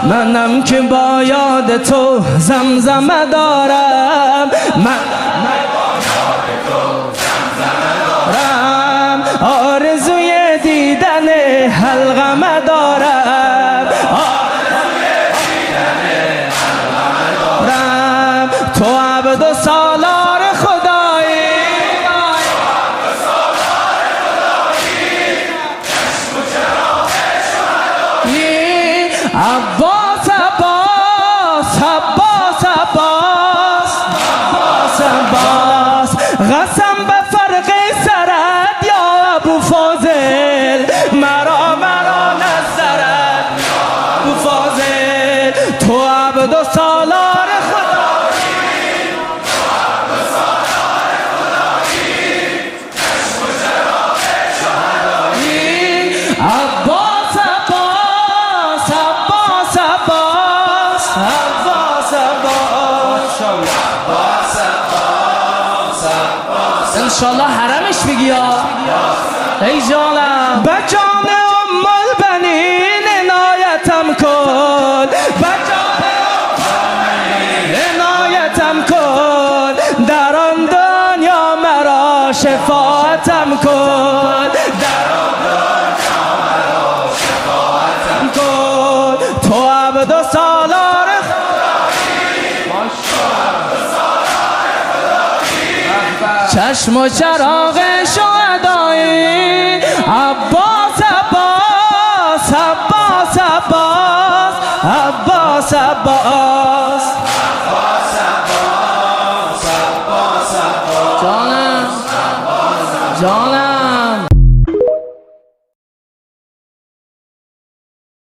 منم که با یاد تو زمزمه دارم، من آرزوی دیدن حلقمه دارم، تو عبد و سالار خدایی، عباس عباس عباس عباس عباس عباس، قسم به فرق سرت یا ابو فاضل، مرا نظرت ابو فاضل، تو عبد و سالار عباس عباس عباس عباس عباس عباس، انشالله حرمش بگی یا ای جانم، به جان ام البنین عنایتم کن، به جان عنایتم کن، در آن دنیا مرا شفاعتم کن، در تو عبد و سالار چشم و چراغ شهدایی، عباس عباس عباس عباس عباس عباس، جانم جانم